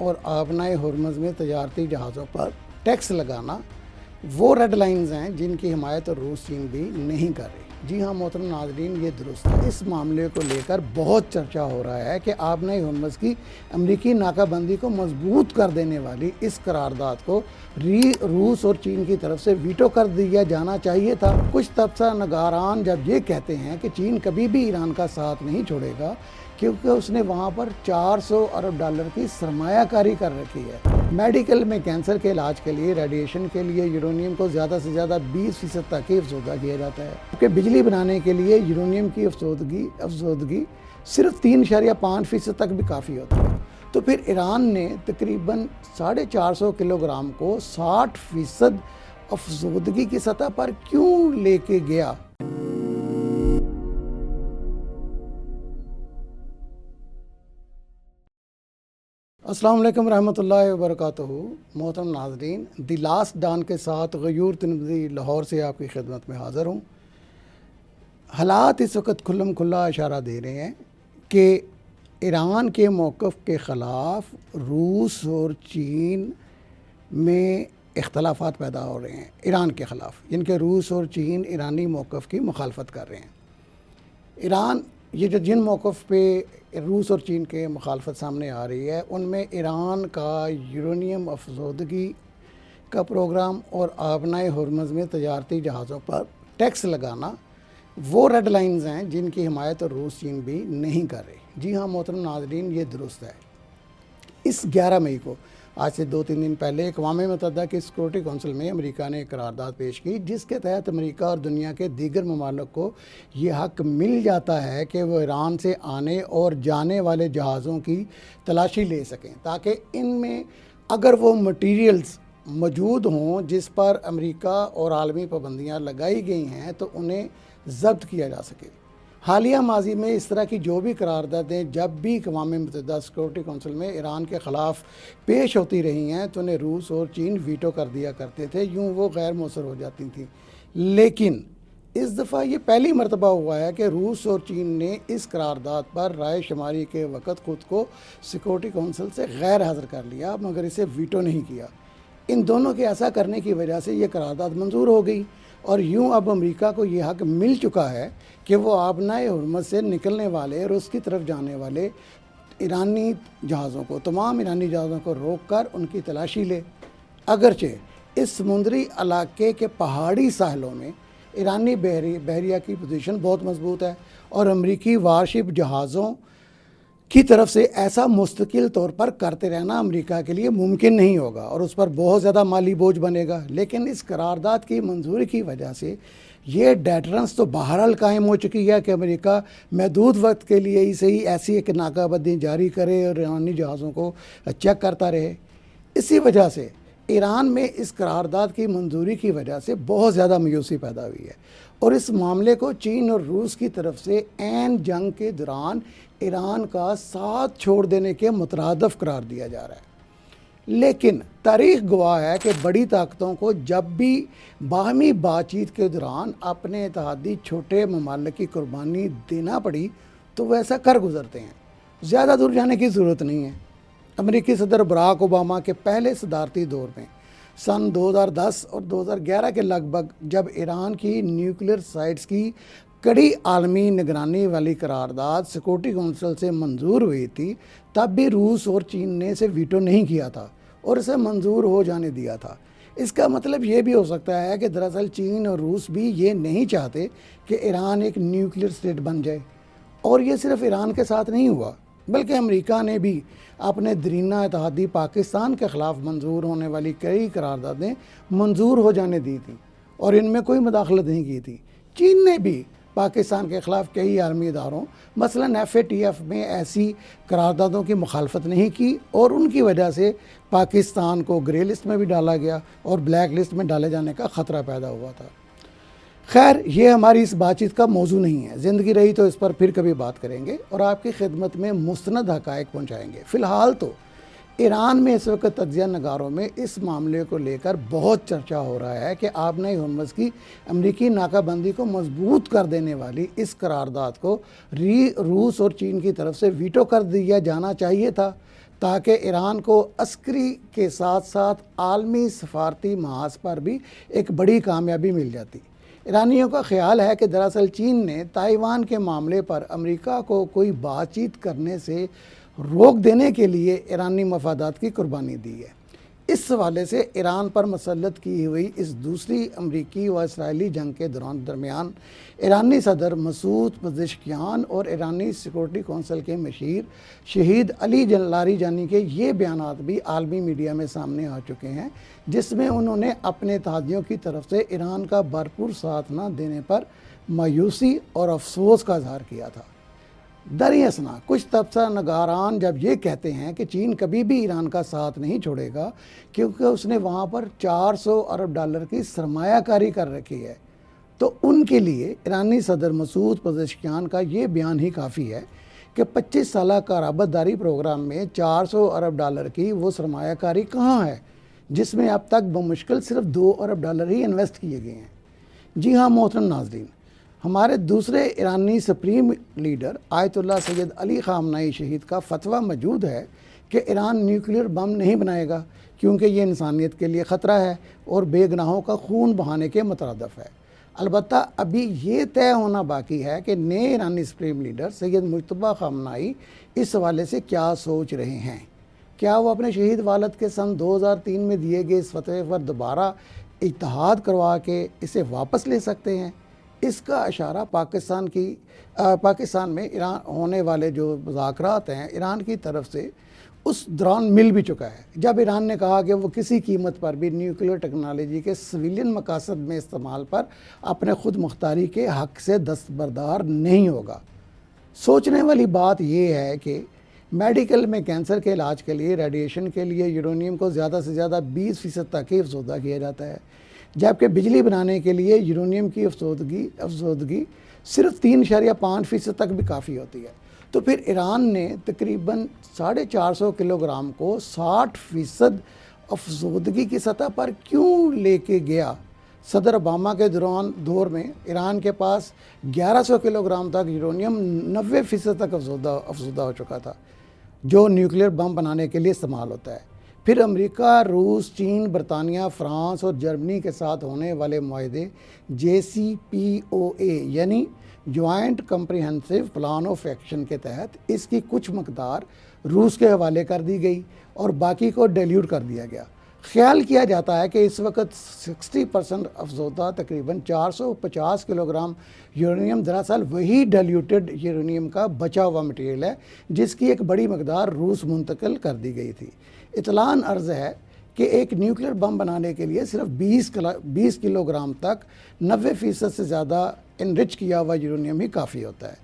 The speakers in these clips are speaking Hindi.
और आबनाए हुर्मुज़ में तजारती जहाज़ों पर टैक्स लगाना वो रेड लाइंस हैं जिनकी हिमायत रूस चीन भी नहीं कर रही। जी हाँ मोहतरम नाज़रीन, ये दुरुस्त है। इस मामले को लेकर बहुत चर्चा हो रहा है कि आबनाए हुर्मुज़ की अमरीकी नाकाबंदी को मजबूत कर देने वाली इस करारदाद को रूस और चीन की तरफ से वीटो कर दिया जाना चाहिए था। कुछ तबसरा नगारान जब ये कहते हैं कि चीन कभी भी ईरान का साथ नहीं छोड़ेगा क्योंकि उसने वहाँ पर 400 अरब डॉलर की सरमायाकारी कर रखी है। मेडिकल में कैंसर के इलाज के लिए रेडिएशन के लिए यूरेनियम को ज़्यादा से ज़्यादा 20% तक ही अफसोदा किया जाता है, क्योंकि बिजली बनाने के लिए यूरेनियम की अफसोदगी सिर्फ 3.5% तक भी काफ़ी होती है। तो फिर ईरान ने तकरीबन 450 किलोग्राम को 60% अफसोदगी की सतह पर क्यों लेके गया? अस्सलाम वालेकुम रहमतुल्लाहि व बरकातहू। मोहतरम नाज़रीन, दी लास्ट डॉन के साथ गयूर तिरमिज़ी लाहौर से आपकी खिदमत में हाज़िर हूँ। हालात इस वक्त खुल्लम खुल्ला इशारा दे रहे हैं कि ईरान के मौक़िफ़ के ख़िलाफ़ रूस और चीन में इख्तलाफात पैदा हो रहे हैं। ईरान के ख़िलाफ़, जिनके रूस और चीन ईरानी मौक़िफ़ की मुखालफत कर रहे हैं। ईरान ये जो जिन मौक़िफ़ पे रूस और चीन के मुखालफत सामने आ रही है, उनमें ईरान का यूरेनियम अफसोदगी का प्रोग्राम और आबनाए हुर्मुज़ में तजारती जहाज़ों पर टैक्स लगाना वो रेड लाइंस हैं जिनकी हिमायत रूस चीन भी नहीं कर रही। जी हाँ मोहतरम नाज़रीन, ये दुरुस्त है। इस 11 मई को, आज से 2-3 दिन पहले, अक़वाम मुत्तहिदा की सिक्योरिटी कौंसिल में अमेरिका ने एक करारदाद पेश की जिसके तहत अमेरिका और दुनिया के दीगर ममालिक को ये हक़ मिल जाता है कि वो ईरान से आने और जाने वाले जहाज़ों की तलाशी ले सकें, ताकि इनमें अगर वो मटीरियल्स मौजूद हों जिस पर अमेरिका और आलमी पाबंदियाँ लगाई गई हैं तो उन्हें ज़ब्त किया जा सके। हालिया माजी में इस तरह की जो भी करारदादें जब भी अक़वाम मुत्तहिदा सिक्योरिटी कौंसिल में ईरान के ख़िलाफ़ पेश होती रही हैं तो उन्हें रूस और चीन वीटो कर दिया करते थे, यूँ वो गैर मौसर हो जाती थी। लेकिन इस दफ़ा ये पहली मरतबा हुआ है कि रूस और चीन ने इस करारदाद पर राय शुमारी के वक़्त ख़ुद को सिक्योरिटी कौंसिल से गैर हाज़िर कर लिया, मगर इसे वीटो नहीं किया। इन दोनों के ऐसा करने की वजह से ये करारदाद मंजूर हो गई और यूँ अब अमेरिका को ये हक़ मिल चुका है कि वो आबनाए हुर्मुज़ से निकलने वाले और उसकी तरफ जाने वाले ईरानी जहाज़ों को, तमाम ईरानी जहाज़ों को रोक कर उनकी तलाशी ले। अगरचे इस समुद्री इलाके के पहाड़ी साहिलों में ईरानी बहरिया की पोजीशन बहुत मजबूत है और अमेरिकी वारशिप जहाज़ों की तरफ से ऐसा मुस्तकिल तौर पर करते रहना अमेरिका के लिए मुमकिन नहीं होगा और उस पर बहुत ज़्यादा माली बोझ बनेगा। लेकिन इस करारदाद की मंजूरी की वजह से ये डेटरेंस तो बहरहाल कायम हो चुकी है कि अमेरिका महदूद वक्त के लिए ही सही ऐसी एक नाकाबंदी जारी करे और ईरानी जहाज़ों को चेक करता रहे। इसी वजह से ईरान में इस करारदाद की मंजूरी की वजह से बहुत ज़्यादा मायूसी पैदा हुई है और इस मामले को चीन और रूस की तरफ से ऐन जंग के दौरान ईरान का साथ छोड़ देने के मुतरादफ करार दिया जा रहा है। लेकिन तारीख़ गवाह है कि बड़ी ताकतों को जब भी बाहमी बातचीत के दौरान अपने इत्तेहादी छोटे ममालिक की कुर्बानी देना पड़ी तो वह ऐसा कर गुजरते हैं। ज़्यादा दूर जाने की ज़रूरत नहीं है। अमेरिकी सदर बराक ओबामा के पहले सदारती दौर में सन 2010 और 2011 के लगभग, जब ईरान की न्यूक्लियर साइट्स की कड़ी आलमी निगरानी वाली करारदाद सिक्योरिटी कौंसिल से मंजूर हुई थी, तब भी रूस और चीन ने इसे वीटो नहीं किया था और इसे मंजूर हो जाने दिया था। इसका मतलब ये भी हो सकता है कि दरअसल चीन और रूस भी ये नहीं चाहते कि ईरान एक न्यूक्लियर स्टेट बन जाए। और ये सिर्फ ईरान के साथ नहीं हुआ, बल्कि अमेरिका ने भी अपने दरीना इत्तेहादी पाकिस्तान के ख़िलाफ़ मंजूर होने वाली कई करारदादें मंजूर हो जाने दी थी और इनमें कोई मुदाखलत नहीं की थी। चीन ने भी पाकिस्तान के ख़िलाफ़ कई आलमी इदारों मसलन FATF में ऐसी करारदादों की मुखालफत नहीं की और उनकी वजह से पाकिस्तान को ग्रे लिस्ट में भी डाला गया और ब्लैक लिस्ट में डाले जाने का ख़तरा पैदा हुआ था। खैर, ये हमारी इस बातचीत का मौजू नहीं है। ज़िंदगी रही तो इस पर फिर कभी बात करेंगे और आपकी खिदमत में मुस्तनद हक़ाइक़ पहुँचाएँगे। फ़िलहाल तो ईरान में इस वक्त तज्ज़िया नगारों में इस मामले को लेकर बहुत चर्चा हो रहा है कि आबनाए हुर्मुज़ की अमरीकी नाकाबंदी को मजबूत कर देने वाली इस करारदाद को रूस और चीन की तरफ से वीटो कर दिया जाना चाहिए था, ताकि ईरान को अस्करी के साथ साथ आलमी सफारती महाज पर भी एक बड़ी कामयाबी मिल जाती। ईरानियों का ख्याल है कि दरअसल चीन ने ताइवान के मामले पर अमेरिका को कोई बातचीत करने से रोक देने के लिए ईरानी मफादात की कुर्बानी दी है। इस हवाले से ईरान पर मसल्लत की हुई इस दूसरी अमरीकी व इसराइली जंग के दरमियान ईरानी सदर मसूद पज़ेश्कियान और ईरानी सिक्योरिटी कौंसिल के मशीर शहीद अली लारीजानी के ये बयानात भी आलमी मीडिया में सामने आ चुके हैं, जिसमें उन्होंने अपने इत्तेहादियों की तरफ से ईरान का भरपूर साथ न देने पर मायूसी और अफसोस का इजहार किया था। दरअसल कुछ तबसरा नगारान जब ये कहते हैं कि चीन कभी भी ईरान का साथ नहीं छोड़ेगा क्योंकि उसने वहाँ पर 400 अरब डॉलर की सरमायाकारी कर रखी है, तो उनके लिए ईरानी सदर मसूद पज़ेश्कियान का ये बयान ही काफ़ी है कि 25 साल क़राबतदारी प्रोग्राम में 400 अरब डॉलर की वो सरमायाकारी कहाँ है जिसमें अब तक बमुश्किल सिर्फ 2 अरब डॉलर ही इन्वेस्ट किए गए हैं। जी हाँ मोहतरम नाज़रीन, हमारे दूसरे ईरानी supreme leader Ayatollah Sayyid Ali Khamenei शहीद का फतवा मौजूद है कि ईरान न्यूक्लियर बम नहीं बनाएगा क्योंकि ये इंसानियत के लिए ख़तरा है और बेगुनाहों का खून बहाने के मुतरदफ़ है। अलबत्ता अभी ये तय होना बाकी है कि नए ईरानी सुप्रीम लीडर सैयद मुज्तबा ख़ामनेई इस हवाले से क्या सोच रहे हैं। क्या वो अपने शहीद वालिद के सन 2003 में दिए गए इस फतवे पर दोबारा इत्तेहाद करवा के इसे वापस ले सकते हैं? इसका इशारा पाकिस्तान में ईरान होने वाले जो मुज़ाकरात हैं ईरान की तरफ से उस दौरान मिल भी चुका है, जब ईरान ने कहा कि वो किसी कीमत पर भी न्यूक्लियर टेक्नोलॉजी के सिविलियन मकासद में इस्तेमाल पर अपने खुद मुख्तारी के हक़ से दस्तबरदार नहीं होगा। सोचने वाली बात यह है कि मेडिकल में कैंसर के इलाज के लिए रेडिएशन के लिए यूरेनियम को ज़्यादा से ज़्यादा 20% तक ही अफसोदा किया जाता है, जबकि बिजली बनाने के लिए यूरेनियम की अफसोदगी सिर्फ 3.5% तक भी काफ़ी होती है। तो फिर ईरान ने तकरीबन 450 किलोग्राम को 60% अफसोदगी की सतह पर क्यों लेके गया? सदर ओबामा के दौर में ईरान के पास 1100 किलोग्राम तक यूरेनियम 90% तक अफसोदा हो चुका था, जो न्यूक्लियर बम बनाने के लिए इस्तेमाल होता है। फिर अमेरिका, रूस, चीन, बरतानिया, फ्रांस और जर्मनी के साथ होने वाले मुआहदे JCPOA यानी joint comprehensive plan of action के तहत इसकी कुछ मकदार रूस के हवाले कर दी गई और बाकी को डिल्यूट कर दिया गया। ख्याल किया जाता है कि इस वक्त 60% अफसोदा तकरीबन 450 किलोग्राम यूरेनियम दरअसल वही डिल्यूटेड यूरेनियम का बचा हुआ मटेरियल है जिसकी एक बड़ी मकदार रूस मुंतकिल कर दी गई थी। इतलान अर्ज़ है कि एक न्यूक्लियर बम बनाने के लिए सिर्फ 20 किलोग्राम तक 90% से ज़्यादा इनरिच किया हुआ यूरेनियम ही काफ़ी होता है।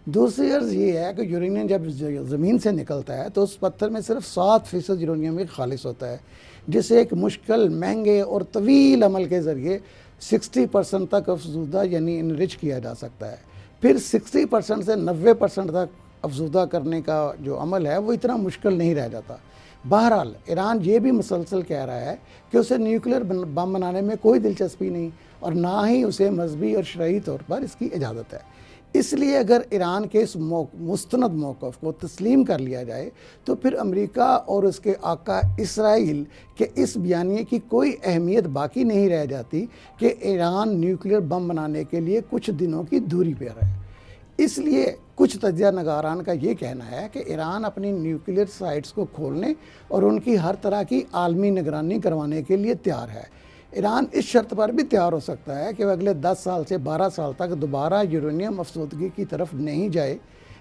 दूसरी अर्ज़ ये है कि यूरेनियम जब ज़मीन से निकलता है तो उस पत्थर में सिर्फ 7% यूरेनियम ही खालिस होता है, जिसे एक मुश्किल, महंगे और तवील अमल के ज़रिए 60% तक अफजूदा यानी इनरिच किया जा सकता है। फिर 60% से 90% तक अफजूदा करने का जो अमल है वो इतना मुश्किल नहीं रह जाता। बहरहाल ईरान ये भी मुसलसल कह रहा है कि उसे न्यूक्लियर बम बनाने में कोई दिलचस्पी नहीं और ना ही उसे मजहबी और शरई तौर पर इसकी इजाज़त है। इसलिए अगर ईरान के इस मुस्तनद मौक़िफ़ को तस्लीम कर लिया जाए तो फिर अमेरिका और उसके आका इसराइल के इस बयानिए की कोई अहमियत बाकी नहीं रह जाती कि ईरान न्यूक्लियर बम बनाने के लिए कुछ दिनों की दूरी पर है। इसलिए कुछ तजिया नगारान का ये कहना है कि ईरान अपनी न्यूक्लियर साइट्स को खोलने और उनकी हर तरह की आलमी निगरानी करवाने के लिए तैयार है। ईरान इस शर्त पर भी तैयार हो सकता है कि वह अगले 10 साल से 12 साल तक दोबारा यूरेनियम अफसोदगी की तरफ नहीं जाए,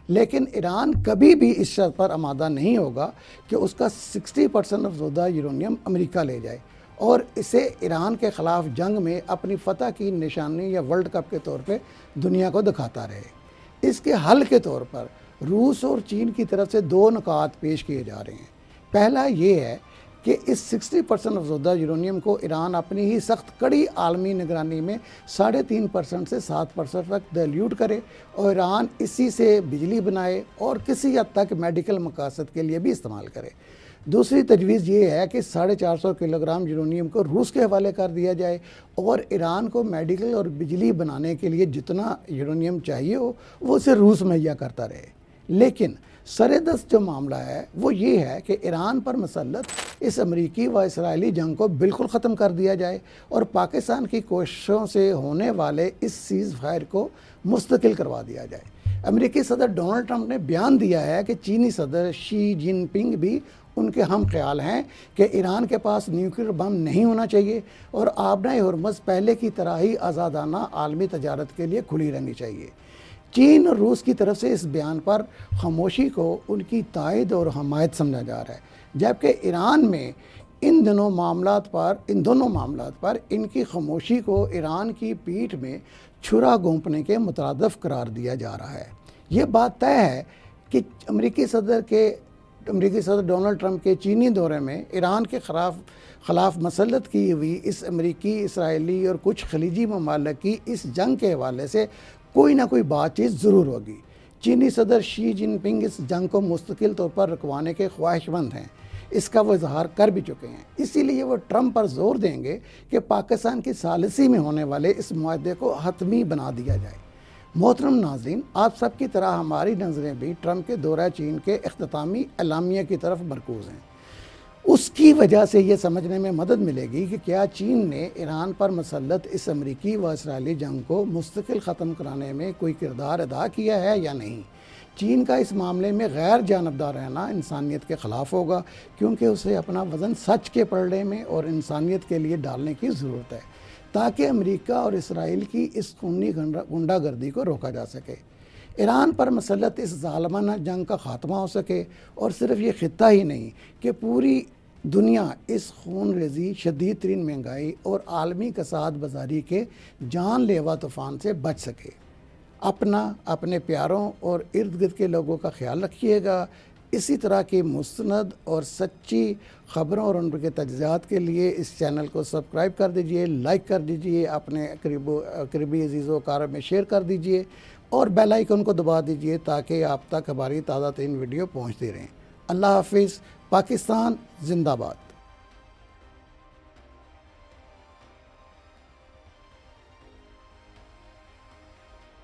लेकिन ईरान कभी भी इस शर्त पर आमादा नहीं होगा कि उसका 60% अफसोदा यूरेनियम अमेरिका ले जाए और इसे ईरान के ख़िलाफ़ जंग में अपनी फ़तह की निशानी या वर्ल्ड कप के तौर पर दुनिया को दिखाता रहे। इसके हल के तौर पर रूस और चीन की तरफ से 2 नुकात पेश किए जा रहे हैं। पहला ये है कि इस 60% अफसोदा यूरेनियम को ईरान अपनी ही सख्त कड़ी आलमी निगरानी में 3.5% से 7% तक डिल्यूट करे और ईरान इसी से बिजली बनाए और किसी हद तक मेडिकल मकासद के लिए भी इस्तेमाल करे। दूसरी तजवीज़ ये है कि 450 किलोग्राम यूरेनियम को रूस के हवाले कर दिया जाए और ईरान को मेडिकल और बिजली बनाने के लिए जितना यूरेनियम चाहिए हो वो उसे रूस मुहैया करता रहे, लेकिन सरेदस्त जो मामला है वो ये है कि ईरान पर मसलत इस अमरीकी व इसराइली जंग को बिल्कुल ख़त्म कर दिया जाए और पाकिस्तान की कोशिशों से होने वाले इस सीज़ फायर को मुस्तकिल करवा दिया जाए। अमरीकी सदर डोनाल्ड ट्रंप ने बयान दिया है कि चीनी सदर शी जिनपिंग भी उनके हम ख्याल हैं कि ईरान के पास न्यूक्लियर बम नहीं होना चाहिए और आबनाए हुर्मुज़ पहले की तरह ही आज़ादाना आलमी तजारत के लिए खुली रहनी चाहिए। चीन और रूस की तरफ से इस बयान पर खामोशी को उनकी तायद और हमायत समझा जा रहा है, जबकि ईरान में इन दोनों मामलात पर इनकी खामोशी को ईरान की पीठ में छुरा घोंपने के मुतरादफ करार दिया जा रहा है। ये बात तय है कि अमरीकी सदर डोनाल्ड ट्रंप के चीनी दौरे में ईरान के खिलाफ मसलत की हुई इस अमरीकी, इसराइली और कुछ खलीजी ममालिक की इस जंग के हवाले से कोई ना कोई बातचीत ज़रूर होगी। चीनी सदर शी जिनपिंग इस जंग को मुस्तकिल तौर पर रुकवाने के ख्वाहिशमंद हैं, इसका वो इजहार कर भी चुके हैं। इसीलिए वो ट्रंप पर जोर देंगे कि पाकिस्तान की सालिसी में होने वाले इस मुआहदे को हतमी बना दिया जाए। मोहतरम नाज़रीन, आप सब की तरह हमारी नज़रें भी ट्रंप के दौरा चीन के इख्तितामी एलामिया की तरफ मरकूज़ हैं। उसकी वजह से ये समझने में मदद मिलेगी कि क्या चीन ने ईरान पर मसलत इस अमरीकी व इसराइली जंग को मुस्तकिल ख़त्म कराने में कोई किरदार अदा किया है या नहीं। चीन का इस मामले में गैर जानबदार रहना इंसानियत के ख़िलाफ़ होगा, क्योंकि उसे अपना वज़न सच के पलड़े में और इंसानियत के लिए डालने की ज़रूरत है, ताकि अमेरिका और इसराइल की इस खूनी गुंडागर्दी को रोका जा सके, ईरान पर मसलत इस ज़ालिमाना जंग का ख़ात्मा हो सके और सिर्फ ये ख़ित्ता ही नहीं कि पूरी दुनिया इस खून रेजी, शदीद तरीन महंगाई और आलमी कसाद बाजारी के जानलेवा तूफ़ान से बच सके। अपने प्यारों और इर्द गिर्द के लोगों का ख्याल रखिएगा। इसी तरह की मुस्तनद और सच्ची ख़बरों और उनके तजज़ियात के लिए इस चैनल को सब्सक्राइब कर दीजिए, लाइक कर दीजिए, अपने करीबी अज़ीज़ों कार में शेयर कर दीजिए और बेल आइकन को दबा दीजिए ताकि आप तक हमारी ताज़ा तरीन वीडियो पहुँचती रहें। अल्लाह हाफिज़। पाकिस्तान जिंदाबाद।